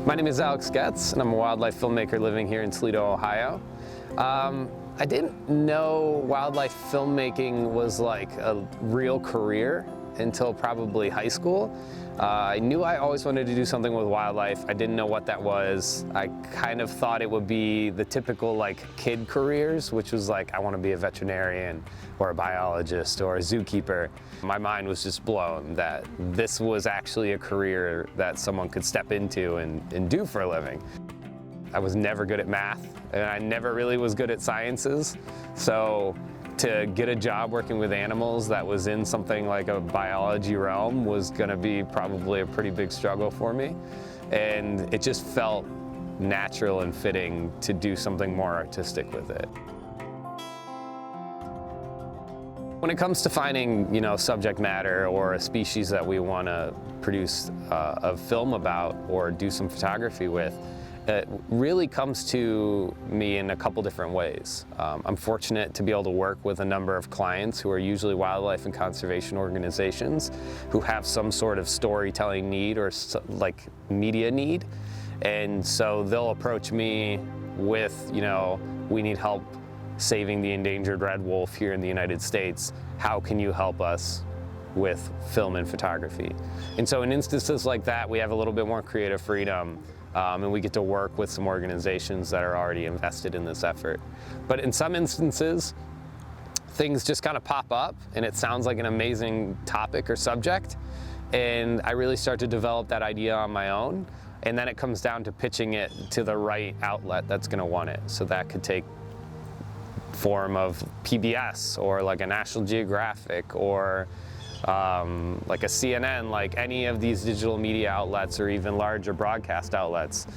My name is Goetz, and I'm a wildlife filmmaker living here in Toledo, Ohio. I didn't know wildlife filmmaking was like a real career until probably high school. I knew I always wanted to do something with wildlife. I didn't know what that was. I kind of thought it would be the typical like kid careers, which was like, I want to be a veterinarian or a biologist or a zookeeper. My mind was just blown that this was actually a career that someone could step into and do for a living. I was never good at math, and I never really was good at sciences. So to get a job working with animals that was in something like a biology realm was going to be probably a pretty big struggle for me. And it just felt natural and fitting to do something more artistic with it. When it comes to finding, subject matter or a species that we want to produce a film about or do some photography with, it really comes to me in a couple different ways. I'm fortunate to be able to work with a number of clients who are usually wildlife and conservation organizations who have some sort of storytelling need or like media need. And so they'll approach me with, we need help saving the endangered red wolf here in the United States. How can you help us with film and photography? And so in instances like that, we have a little bit more creative freedom. And we get to work with some organizations that are already invested in this effort. But in some instances, things just kind of pop up and it sounds like an amazing topic or subject. And I really start to develop that idea on my own. And then it comes down to pitching it to the right outlet that's going to want it. So that could take form of PBS or like a National Geographic or like a CNN, like any of these digital media outlets or even larger broadcast outlets.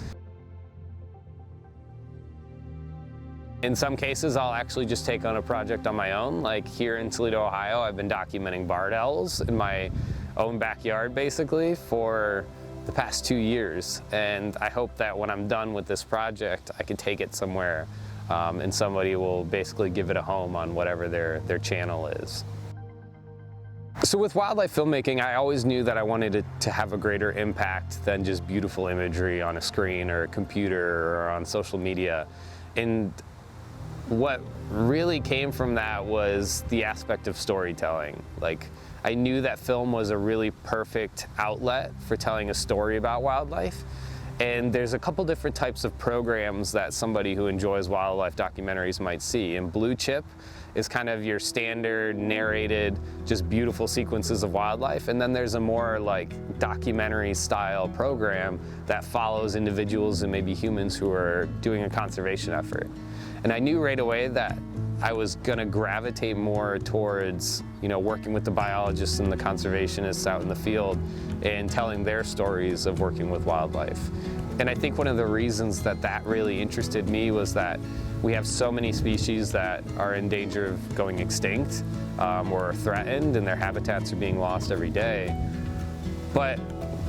In some cases, I'll actually just take on a project on my own. Like here in Toledo, Ohio, I've been documenting barred owls in my own backyard basically for the past 2 years. And I hope that when I'm done with this project, I can take it somewhere and somebody will basically give it a home on whatever their channel is. So with wildlife filmmaking, I always knew that I wanted it to have a greater impact than just beautiful imagery on a screen or a computer or on social media. And what really came from that was the aspect of storytelling. Like, I knew that film was a really perfect outlet for telling a story about wildlife. And there's a couple different types of programs that somebody who enjoys wildlife documentaries might see. And Blue Chip is kind of your standard narrated, just beautiful sequences of wildlife. And then there's a more like documentary style program that follows individuals and maybe humans who are doing a conservation effort. And I knew right away that I was gonna gravitate more towards, working with the biologists and the conservationists out in the field and telling their stories of working with wildlife. And I think one of the reasons that really interested me was that we have so many species that are in danger of going extinct or threatened, and their habitats are being lost every day. But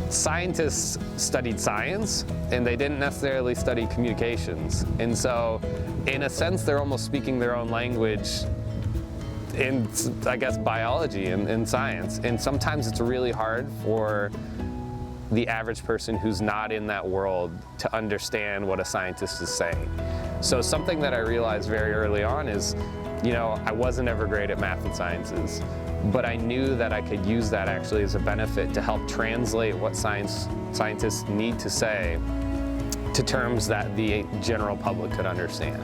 scientists studied science, and they didn't necessarily study communications. And so, in a sense, they're almost speaking their own language in, I guess, biology and science. And sometimes it's really hard for the average person who's not in that world to understand what a scientist is saying. So something that I realized very early on is, I wasn't ever great at math and sciences, but I knew that I could use that actually as a benefit to help translate what scientists need to say to terms that the general public could understand.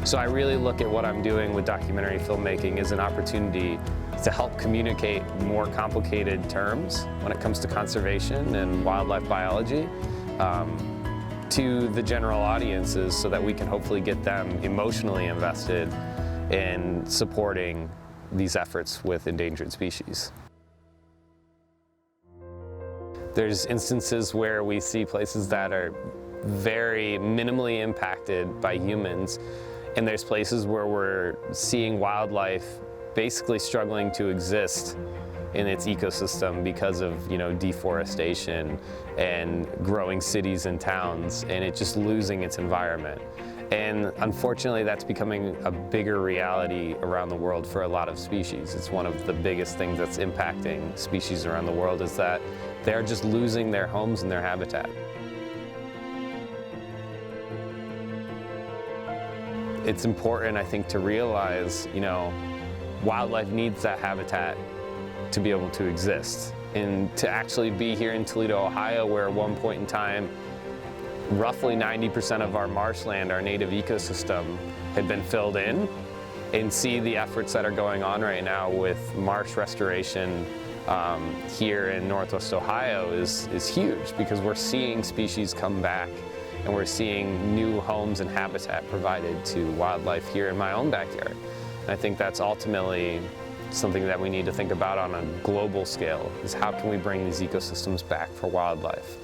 So I really look at what I'm doing with documentary filmmaking as an opportunity to help communicate more complicated terms when it comes to conservation and wildlife biology to the general audiences so that we can hopefully get them emotionally invested in supporting these efforts with endangered species. There's instances where we see places that are very minimally impacted by humans, and there's places where we're seeing wildlife basically struggling to exist in its ecosystem because of deforestation and growing cities and towns, and it just losing its environment. And unfortunately, that's becoming a bigger reality around the world for a lot of species. It's one of the biggest things that's impacting species around the world, is that they're just losing their homes and their habitat. it's important, I think, to realize, wildlife needs that habitat to be able to exist. And to actually be here in Toledo, Ohio, where at one point in time, roughly 90% of our marshland, our native ecosystem, had been filled in, and see the efforts that are going on right now with marsh restoration here in Northwest Ohio is huge, because we're seeing species come back and we're seeing new homes and habitat provided to wildlife here in my own backyard. And I think that's ultimately something that we need to think about on a global scale, is how can we bring these ecosystems back for wildlife.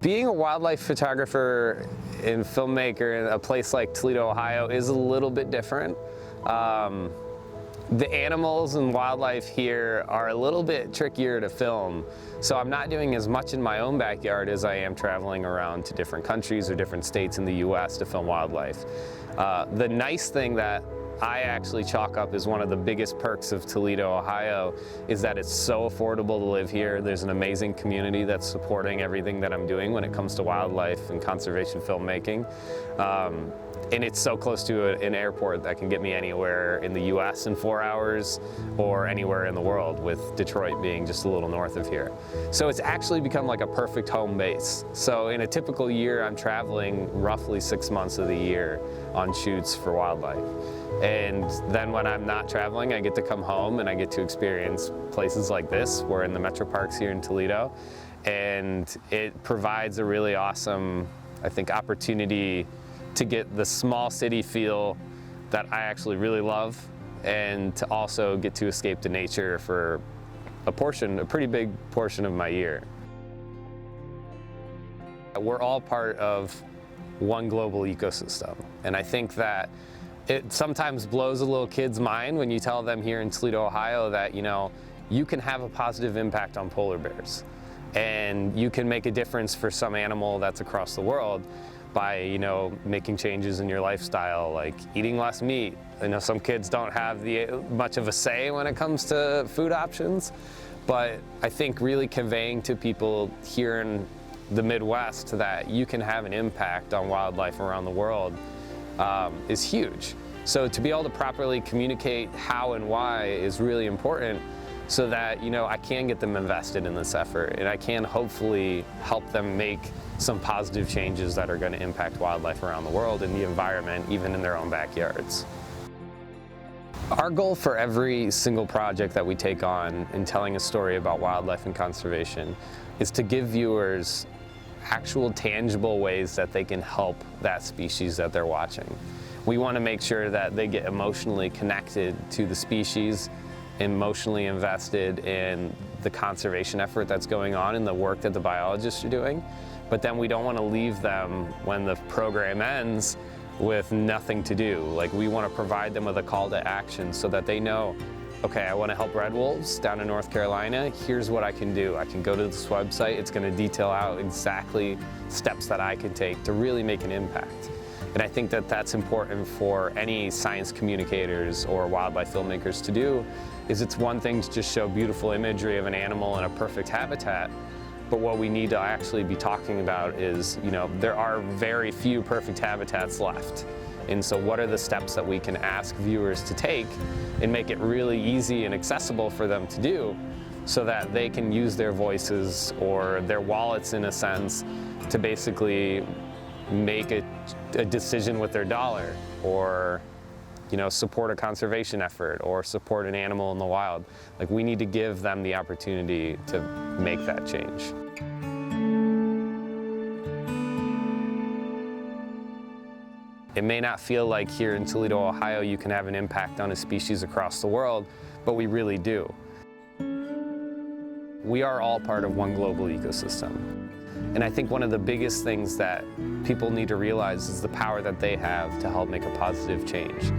Being a wildlife photographer and filmmaker in a place like Toledo, Ohio is a little bit different. The animals and wildlife here are a little bit trickier to film, so I'm not doing as much in my own backyard as I am traveling around to different countries or different states in the US to film wildlife. The nice thing that I actually chalk up as one of the biggest perks of Toledo, Ohio, is that it's so affordable to live here. There's an amazing community that's supporting everything that I'm doing when it comes to wildlife and conservation filmmaking. And it's so close to an airport that can get me anywhere in the US in 4 hours, or anywhere in the world, with Detroit being just a little north of here. So it's actually become like a perfect home base. So in a typical year, I'm traveling roughly 6 months of the year on shoots for wildlife. And then when I'm not traveling, I get to come home and I get to experience places like this. We're in the metro parks here in Toledo, and it provides a really awesome, I think, opportunity to get the small city feel that I actually really love, and to also get to escape to nature for a pretty big portion of my year. We're all part of one global ecosystem, and I think that it sometimes blows a little kid's mind when you tell them here in Toledo, Ohio, that you can have a positive impact on polar bears, and you can make a difference for some animal that's across the world by making changes in your lifestyle, like eating less meat. Some kids don't have much of a say when it comes to food options, but I think really conveying to people here in the Midwest that you can have an impact on wildlife around the world is huge. So to be able to properly communicate how and why is really important, so that I can get them invested in this effort, and I can hopefully help them make some positive changes that are going to impact wildlife around the world and the environment, even in their own backyards. Our goal for every single project that we take on in telling a story about wildlife and conservation is to give viewers actual tangible ways that they can help that species that they're watching. We want to make sure that they get emotionally connected to the species, emotionally invested in the conservation effort that's going on and the work that the biologists are doing. But then we don't want to leave them when the program ends with nothing to do. Like, we want to provide them with a call to action so that they know, okay, I want to help red wolves down in North Carolina. Here's what I can do. I can go to this website. It's going to detail out exactly steps that I can take to really make an impact. And I think that that's important for any science communicators or wildlife filmmakers to do. Is it's one thing to just show beautiful imagery of an animal in a perfect habitat, but what we need to actually be talking about is, there are very few perfect habitats left. And so what are the steps that we can ask viewers to take and make it really easy and accessible for them to do, so that they can use their voices or their wallets, in a sense, to basically make a decision with their dollar, or support a conservation effort, or support an animal in the wild. Like, we need to give them the opportunity to make that change. It may not feel like here in Toledo, Ohio, you can have an impact on a species across the world, but we really do. We are all part of one global ecosystem. And I think one of the biggest things that people need to realize is the power that they have to help make a positive change.